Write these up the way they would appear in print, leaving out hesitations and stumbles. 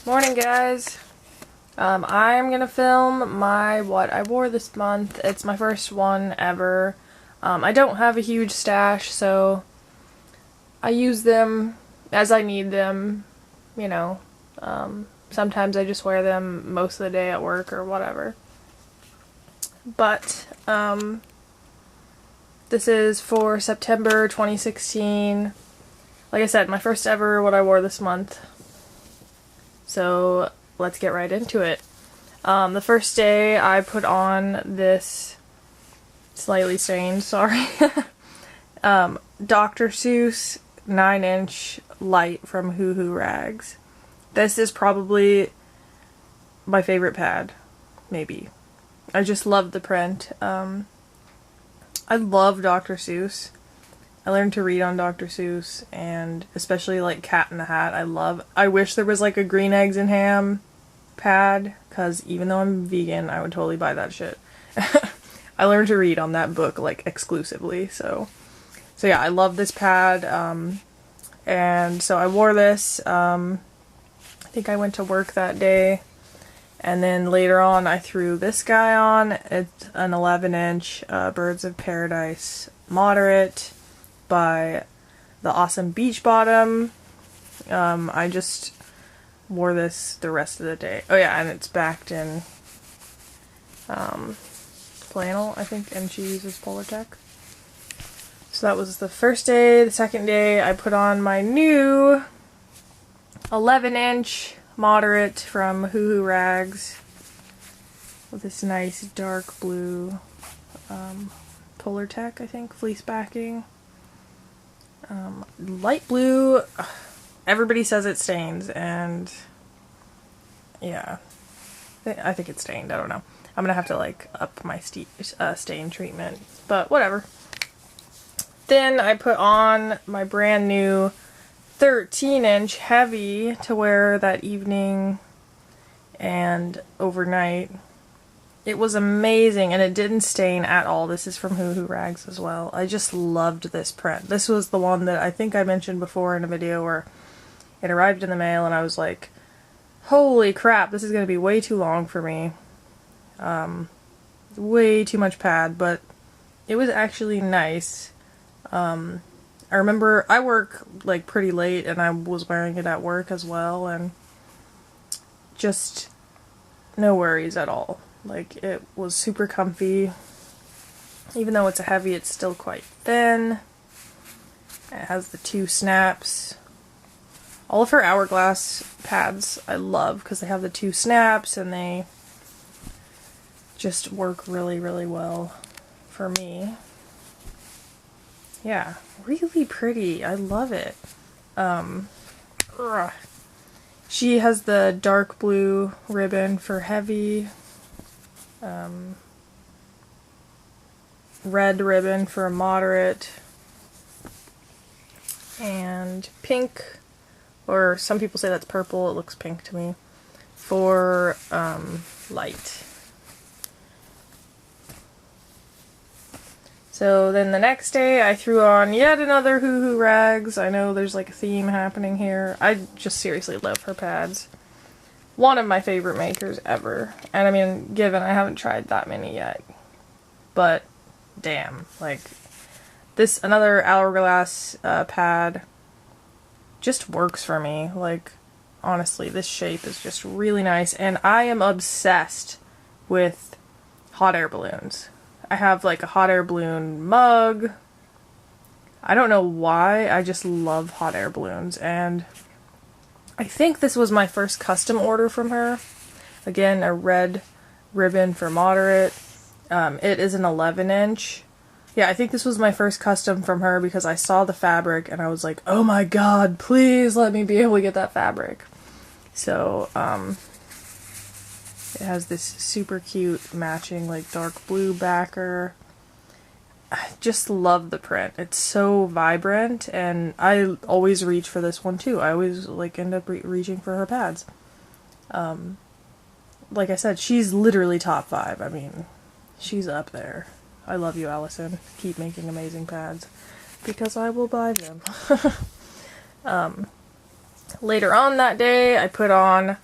Morning, guys. I'm gonna film my what I wore this month. It's my first one ever. I don't have a huge stash, so I use them as I need them, you know. Sometimes I just wear them most of the day at work or whatever. But, this is for September 2016. Like I said, my first ever what I wore this month. So let's get right into it. The first day I put on this slightly stained, sorry, Dr. Seuss 9-inch light from Hoo Rags. This is probably my favorite pad, maybe. I just love the print. I love Dr. Seuss. I learned to read on Dr. Seuss, and especially like Cat in the Hat. I wish there was like a green eggs and ham pad, because even though I'm vegan, I would totally buy that shit. I learned to read on that book like exclusively, so yeah, I love this pad. And so I wore this. I think I went to work that day, and then later on I threw this guy on. It's an 11-inch Birds of Paradise Moderate by the awesome Beach Bottom. I just wore this the rest of the day. Oh yeah, and it's backed in flannel, I think, and she uses Polartec. So that was the first day. The second day I put on my new 11-inch Moderate from Hoo Rags with this nice dark blue Polartec, I think, fleece backing. Light blue, everybody says it stains, and yeah, I think it's stained. I don't know. I'm gonna have to like up my stain treatment, but whatever. Then I put on my brand new 13-inch heavy to wear that evening and overnight. It was amazing, and it didn't stain at all. This is from Hoo Rags as well. I just loved this print. This was the one that I think I mentioned before in a video where it arrived in the mail and I was like, holy crap, this is going to be way too long for me. Way too much pad, but it was actually nice. I remember I work like pretty late, and I was wearing it at work as well, and just no worries at all. Like, it was super comfy. Even though it's a heavy, it's still quite thin. It has the 2 snaps. All of her Hourglass pads I love because they have the 2 snaps, and they just work really, really well for me. Yeah, really pretty. I love it. She has the dark blue ribbon for heavy. Red ribbon for a moderate, and pink, or some people say that's purple, it looks pink to me, for light. So then the next day I threw on yet another Hoo Rags. I know there's like a theme happening here. I just seriously love her pads. One of my favorite makers ever. And I mean, given I haven't tried that many yet. But, damn. Like, this, another Hourglass pad just works for me. Like, honestly, this shape is just really nice. And I am obsessed with hot air balloons. I have like a hot air balloon mug. I don't know why, I just love hot air balloons. And I think this was my first custom order from her. Again, a red ribbon for moderate. It is an 11-inch. Yeah, I think this was my first custom from her because I saw the fabric and I was like, oh my god, please let me be able to get that fabric. So, it has this super cute matching like dark blue backer. I just love the print. It's so vibrant, and I always reach for this one too. I always like end up reaching for her pads. Like I said, she's literally top 5. I mean, she's up there. I love you, Allison. Keep making amazing pads, because I will buy them. Later on that day, I put on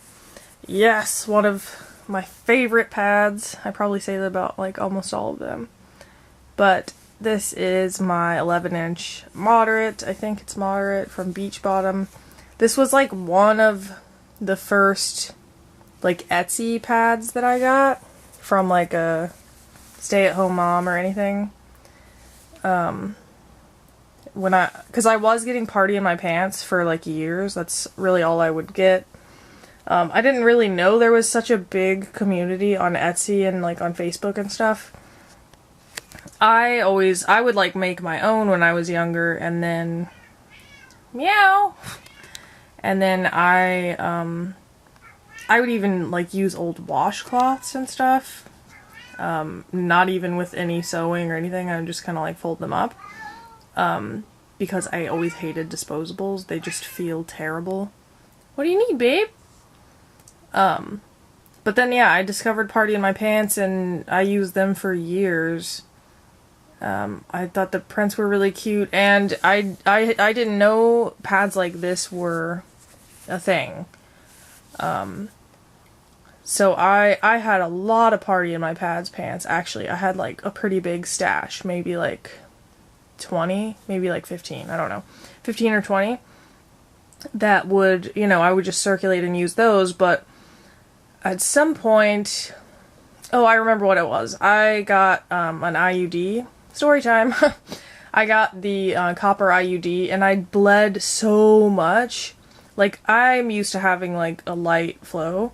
Yes, one of my favorite pads. I probably say that about like almost all of them. But this is my 11-inch moderate. I think it's moderate from Beach Bottom. This was like one of the first like Etsy pads that I got from like a stay-at-home mom or anything. Because I was getting Party in my pants for like years. That's really all I would get. I didn't really know there was such a big community on Etsy and like on Facebook and stuff. I would like make my own when I was younger, and then meow. And then I would even like use old washcloths and stuff. Not even with any sewing or anything. I would just kind of like fold them up. Because I always hated disposables. They just feel terrible. What do you need, babe? But then yeah, I discovered Party in my pants and I used them for years. I thought the prints were really cute, and I didn't know pads like this were a thing. So I had a lot of Party in my pants. Actually, I had like a pretty big stash, maybe like 20, maybe like 15, I don't know, 15 or 20 that would, you know, I would just circulate and use those. But at some point, oh, I remember what it was. I got an IUD. Story time. I got the copper IUD and I bled so much. Like, I'm used to having like a light flow,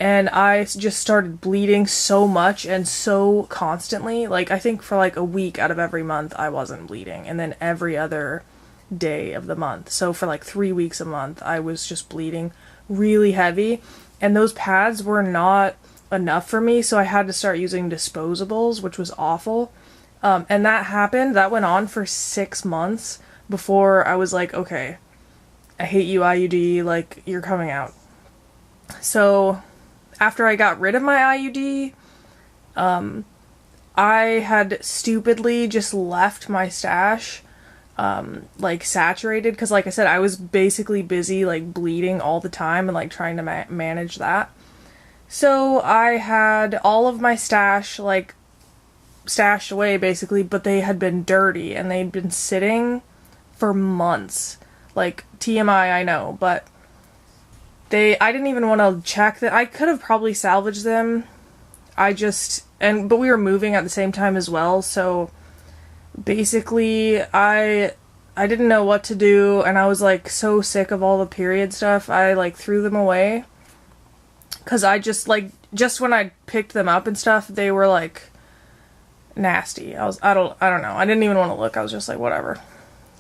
and I just started bleeding so much and so constantly. Like, I think for like a week out of every month I wasn't bleeding, and then every other day of the month. So for like 3 weeks a month I was just bleeding really heavy, and those pads were not enough for me, so I had to start using disposables, which was awful. And that went on for 6 months before I was like, okay, I hate you, IUD, like, you're coming out. So after I got rid of my IUD, I had stupidly just left my stash, like, saturated, because like I said, I was basically busy, like, bleeding all the time and like trying to manage that. So I had all of my stash, like, stashed away basically, but they had been dirty and they'd been sitting for months. Like, TMI, I know, but I didn't even want to check that. I could have probably salvaged them. But we were moving at the same time as well, so basically I didn't know what to do, and I was like so sick of all the period stuff. I like threw them away, because I just when I picked them up and stuff, they were like nasty. I don't know. I didn't even want to look. I was just like, whatever.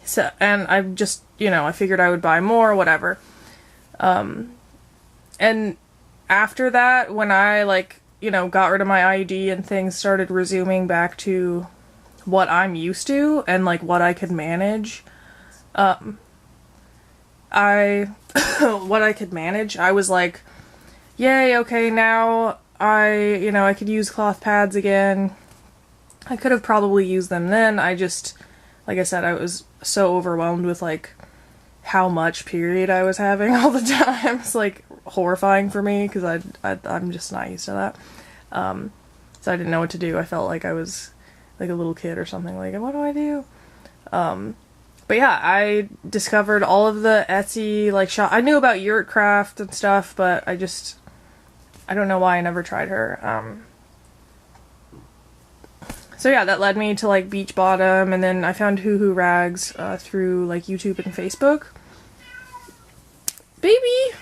So, and I just, you know, I figured I would buy more, whatever. And after that, when I like, you know, got rid of my IUD and things started resuming back to what I'm used to and like what I could manage, I was like, yay, okay, now I could use cloth pads again. I could have probably used them then. like I said, I was so overwhelmed with like how much period I was having all the time. It's like horrifying for me, because I'm just not used to that. So I didn't know what to do. I felt like I was like a little kid or something, like, what do I do? But yeah, I discovered all of the Etsy like shop. I knew about Yurtcraft and stuff, but I don't know why I never tried her. So yeah, that led me to like Beach Bottom, and then I found Hoo Hoo Rags through like YouTube and Facebook. Baby!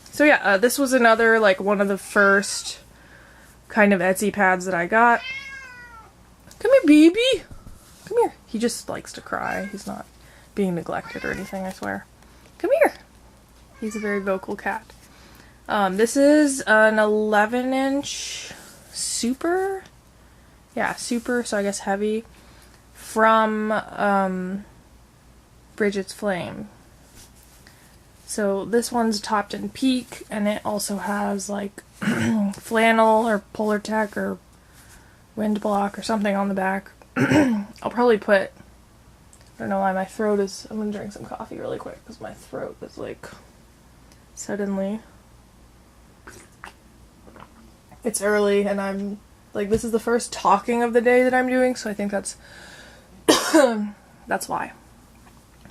So yeah, this was another like one of the first kind of Etsy pads that I got. Come here, baby! Come here. He just likes to cry. He's not being neglected or anything, I swear. Come here! He's a very vocal cat. This is an 11-inch super? Yeah, super, so I guess heavy, from Bridget's Flame. So this one's topped in peak, and it also has like flannel or Polar Tech or wind block or something on the back. I'll probably put, I don't know why my throat is, I'm gonna drink some coffee really quick because my throat is like suddenly it's early and I'm like, this is the first talking of the day that I'm doing, so I think that's that's why.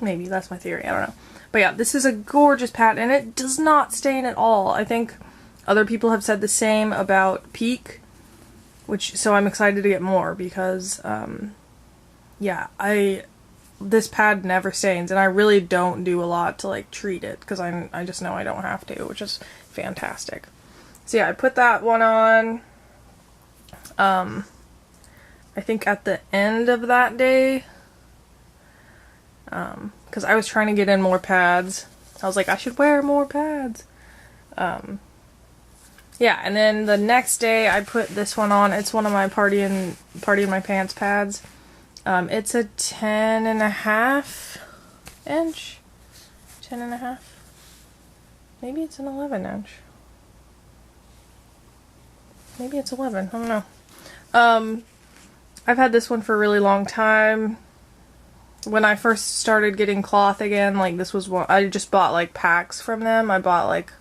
Maybe that's my theory, I don't know. But yeah, this is a gorgeous pad and it does not stain at all. I think other people have said the same about Peak, so I'm excited to get more because yeah, this pad never stains, and I really don't do a lot to like treat it because I just know I don't have to, which is fantastic. So yeah, I put that one on I think at the end of that day, because I was trying to get in more pads. I was like, I should wear more pads. Yeah, and then the next day I put this one on. It's one of my Party in My Pants pads. It's a 10.5 inch? 10.5? Maybe it's an 11 inch. Maybe it's 11, I don't know. I've had this one for a really long time. When I first started getting cloth again, like this was one, I just bought like packs from them. I bought like,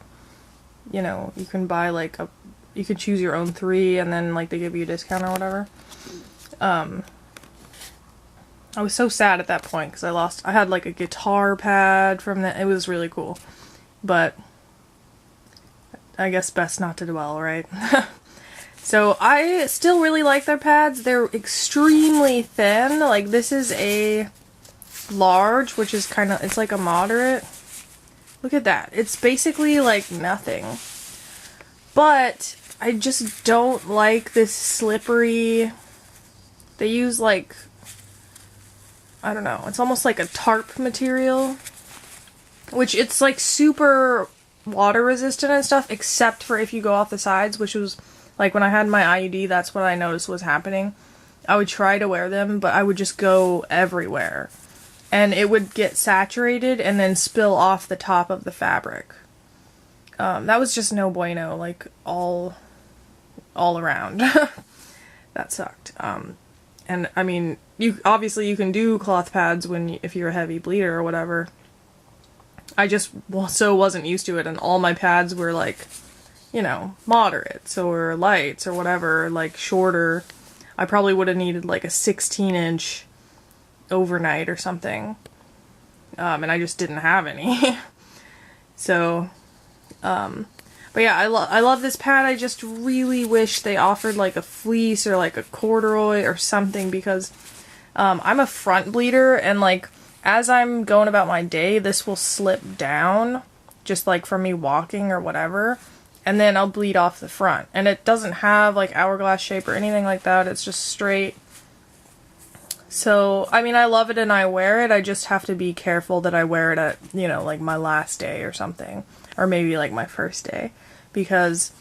you know, you can buy like you can choose your own 3 and then like they give you a discount or whatever. I was so sad at that point because I had like a guitar pad from that. It was really cool. But I guess best not to dwell, right? So I still really like their pads. They're extremely thin. Like this is a large, which is kind of, it's like a moderate. Look at that. It's basically like nothing. But I just don't like this slippery, they use like, I don't know, it's almost like a tarp material, which it's like super water resistant and stuff, except for if you go off the sides, which was like when I had my IUD, that's what I noticed was happening. I would try to wear them, but I would just go everywhere. And it would get saturated and then spill off the top of the fabric. That was just no bueno, like all around. That sucked. And I mean, obviously you can do cloth pads if you're a heavy bleeder or whatever. I just so wasn't used to it, and all my pads were like, you know, moderates or lights or whatever, like shorter. I probably would have needed like a 16-inch overnight or something. And I just didn't have any. So, but yeah, I love this pad. I just really wish they offered like a fleece or like a corduroy or something, because I'm a front bleeder, and like as I'm going about my day, this will slip down just like from me walking or whatever, and then I'll bleed off the front. And it doesn't have like hourglass shape or anything like that. It's just straight. So, I mean, I love it and I wear it. I just have to be careful that I wear it at, you know, like my last day or something. Or maybe like my first day. Because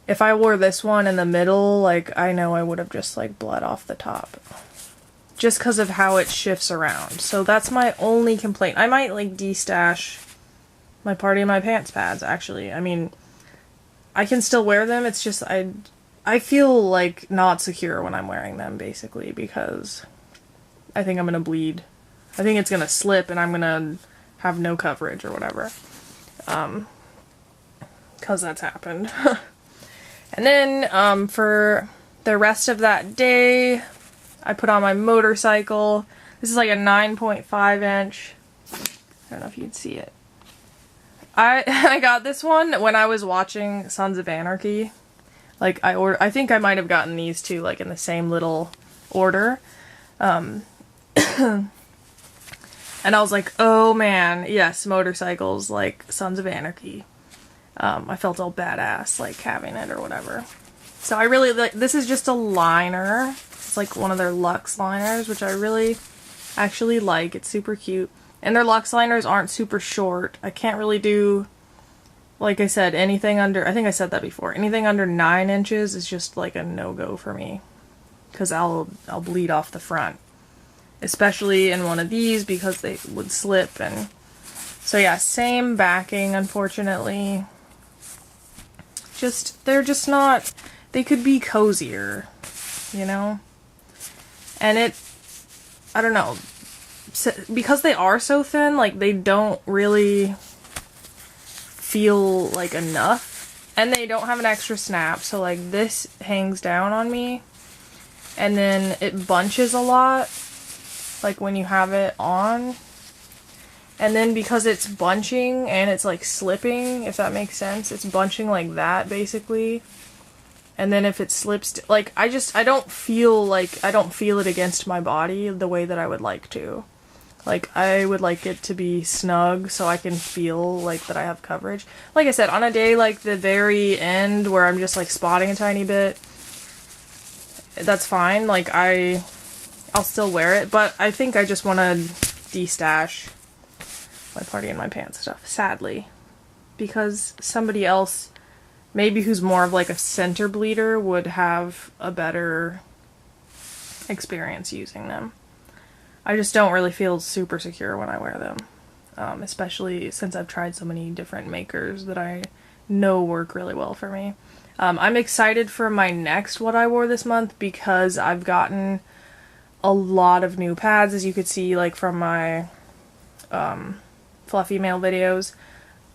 if I wore this one in the middle, like, I know I would have just like bled off the top. Just because of how it shifts around. So that's my only complaint. I might like de-stash my Party in My Pants pads, actually. I mean, I can still wear them. It's just, I feel like not secure when I'm wearing them, basically, because I think I'm going to bleed. I think it's going to slip and I'm going to have no coverage or whatever. Because that's happened. And then, for the rest of that day, I put on my motorcycle. This is like a 9.5 inch. I don't know if you'd see it. I got this one when I was watching Sons of Anarchy. Like, I think I might have gotten these two, like, in the same little order. And I was like, oh man, yes, motorcycles, like Sons of Anarchy. I felt all badass, like, having it or whatever. So I really like, this is just a liner. It's like one of their Luxe liners, which I really actually like. It's super cute. And their Luxe liners aren't super short. I can't really do, like I said, anything under, I think I said that before, anything under 9 inches is just like a no-go for me. Because I'll bleed off the front. Especially in one of these, because they would slip. And so yeah, same backing, unfortunately. They're just not, they could be cozier, you know? And I don't know, because they are so thin, like, they don't really feel like enough. And they don't have an extra snap, so like this hangs down on me. And then it bunches a lot, like when you have it on. And then because it's bunching and it's like slipping, if that makes sense, it's bunching like that basically. And then if it slips, like I don't feel it against my body the way that I would like to. Like I would like it to be snug so I can feel like that I have coverage. Like I said, on a day like the very end where I'm just like spotting a tiny bit, that's fine. Like I'll still wear it, but I think I just want to de-stash my party in my pants stuff, sadly. Because somebody else, maybe who's more of like a center bleeder, would have a better experience using them. I just don't really feel super secure when I wear them. Especially since I've tried so many different makers that I know work really well for me. I'm excited for my next What I Wore This Month because I've gotten a lot of new pads, as you could see like from my fluffy mail videos.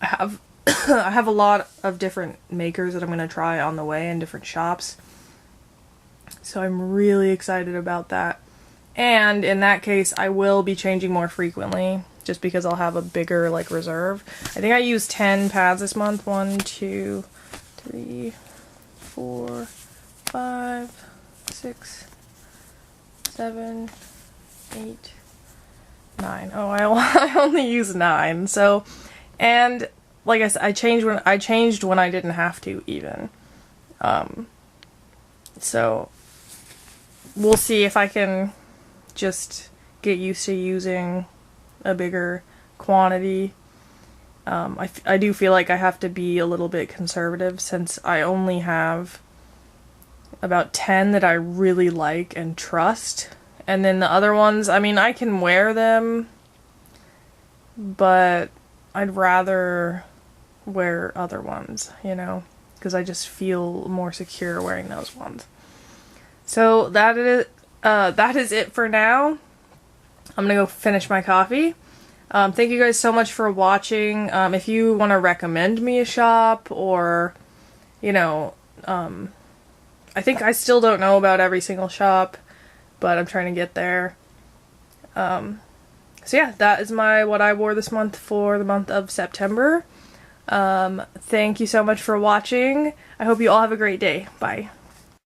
I have a lot of different makers that I'm going to try on the way in different shops. So I'm really excited about that. And in that case, I will be changing more frequently just because I'll have a bigger like reserve. I think I used 10 pads this month. 1, 2, 3, 4, 5, 6, 7, 8, 9. Oh, I only used 9. So, and like I said, I changed when I didn't have to even. So we'll see if I can just get used to using a bigger quantity. I do feel like I have to be a little bit conservative since I only have about 10 that I really like and trust. And then the other ones, I mean, I can wear them, but I'd rather wear other ones, you know, because I just feel more secure wearing those ones. So that is it for now. I'm gonna go finish my coffee. Thank you guys so much for watching. If you want to recommend me a shop, or, you know, I think I still don't know about every single shop, but I'm trying to get there. So yeah, that is my What I Wore This Month for the month of September. Thank you so much for watching. I hope you all have a great day. Bye.